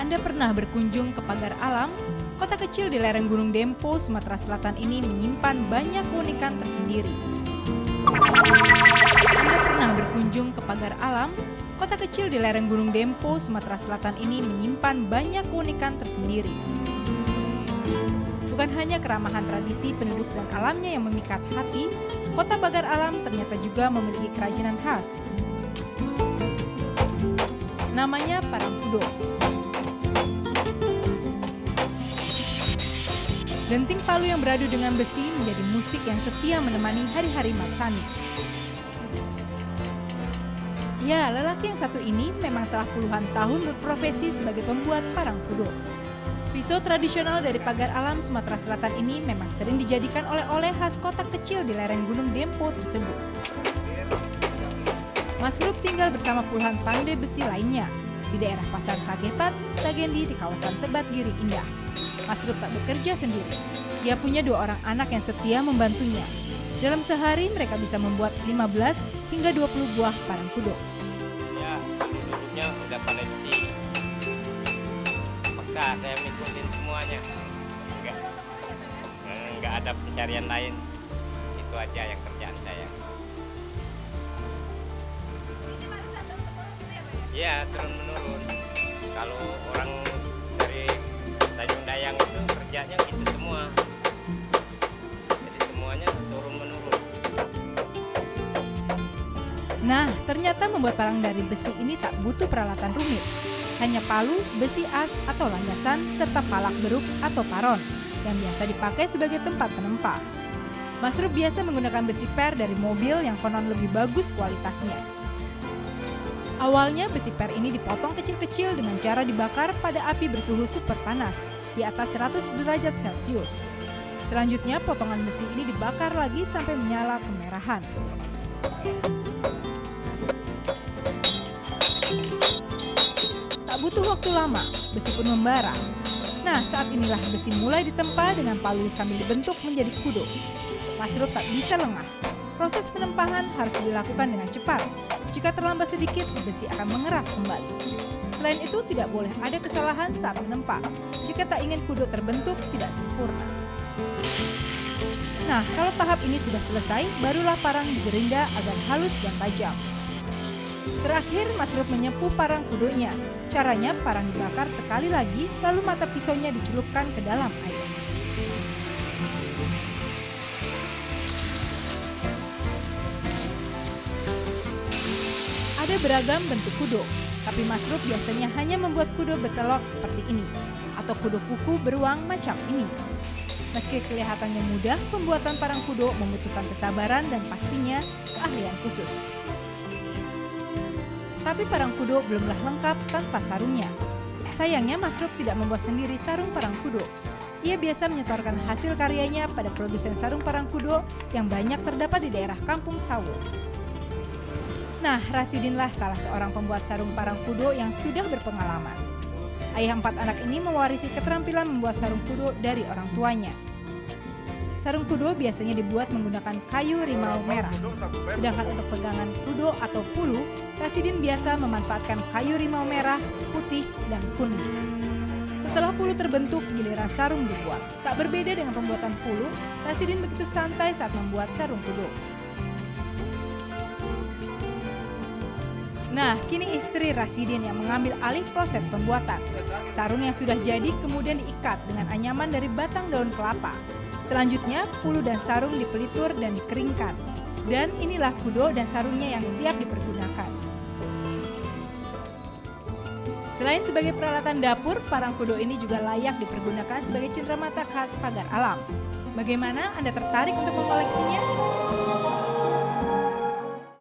Anda pernah berkunjung ke Pagar Alam? Kota kecil di lereng Gunung Dempo, Sumatera Selatan ini menyimpan banyak keunikan tersendiri. Anda pernah berkunjung ke Pagar Alam? Kota kecil di lereng Gunung Dempo, Sumatera Selatan ini menyimpan banyak keunikan tersendiri. Bukan hanya keramahan tradisi penduduk dan alamnya yang memikat hati, Kota Pagar Alam ternyata juga memiliki kerajinan khas. Namanya Parangkudo. Denting palu yang beradu dengan besi menjadi musik yang setia menemani hari-hari Marsani. Ya, lelaki yang satu ini memang telah puluhan tahun berprofesi sebagai pembuat parangkudo. Pisau tradisional dari Pagar Alam Sumatera Selatan ini memang sering dijadikan oleh-oleh khas kota kecil di lereng Gunung Dempo tersebut. Mas Rup tinggal bersama puluhan pandai besi lainnya di daerah Pasar Sagepat, Sagendi di kawasan Tebat Giri Indah. Mas Rup tak bekerja sendiri. Dia punya 2 orang anak yang setia membantunya. Dalam sehari mereka bisa membuat 15 hingga 20 buah parangkudo. Ya, dulunya udah pandai besi. Paksa saya ngikutin semuanya. Enggak ada pencarian lain. Itu aja yang kerjaan saya. Iya, turun-menurun. Kalau orang dari Tanjung Dayang itu kerjanya gitu semua. Jadi semuanya turun-menurun. Nah, ternyata membuat parang dari besi ini tak butuh peralatan rumit. Hanya palu, besi as atau landasan, serta palak beruk atau paron yang biasa dipakai sebagai tempat penempa. Mas Rup biasa menggunakan besi per dari mobil yang konon lebih bagus kualitasnya. Awalnya besi per ini dipotong kecil-kecil dengan cara dibakar pada api bersuhu super panas di atas 100 derajat Celcius. Selanjutnya potongan besi ini dibakar lagi sampai menyala kemerahan. Tak butuh waktu lama, besi pun membara. Nah, saat inilah besi mulai ditempa dengan palu sambil dibentuk menjadi kudo. Mas Rup tak bisa lengah. Proses penempahan harus dilakukan dengan cepat. Jika terlambat sedikit, besi akan mengeras kembali. Selain itu, tidak boleh ada kesalahan saat menempa. Jika tak ingin kudo terbentuk tidak sempurna. Nah, kalau tahap ini sudah selesai, barulah parang digerinda agar halus dan tajam. Terakhir, Mas Rup menyepuh parang kudonya. Caranya, parang dibakar sekali lagi, lalu mata pisaunya dicelupkan ke dalam air. Ada beragam bentuk kudo, tapi Mas Rup biasanya hanya membuat kudo berkelok seperti ini, atau kudo kuku beruang macam ini. Meski kelihatannya mudah, pembuatan parang kudo membutuhkan kesabaran dan pastinya keahlian khusus. Tapi parang kudo belumlah lengkap tanpa sarungnya. Sayangnya Mas Rup tidak membuat sendiri sarung parang kudo. Ia biasa menyetorkan hasil karyanya pada produsen sarung parang kudo yang banyak terdapat di daerah Kampung Sawo. Nah, Rasidinlah salah seorang pembuat sarung parang kudo yang sudah berpengalaman. Ayah 4 anak ini mewarisi keterampilan membuat sarung kudo dari orang tuanya. Sarung kudo biasanya dibuat menggunakan kayu rimau merah. Sedangkan untuk pegangan kudo atau pulu, Rasidin biasa memanfaatkan kayu rimau merah, putih, dan kuning. Setelah pulu terbentuk, giliran sarung dibuat. Tak berbeda dengan pembuatan pulu, Rasidin begitu santai saat membuat sarung kudo. Nah, kini istri Rasidin yang mengambil alih proses pembuatan. Sarung yang sudah jadi kemudian diikat dengan anyaman dari batang daun kelapa. Selanjutnya, pulu dan sarung dipelitur dan dikeringkan. Dan inilah kudo dan sarungnya yang siap dipergunakan. Selain sebagai peralatan dapur, parang kudo ini juga layak dipergunakan sebagai cenderamata khas Pagar Alam. Bagaimana, Anda tertarik untuk mengoleksinya?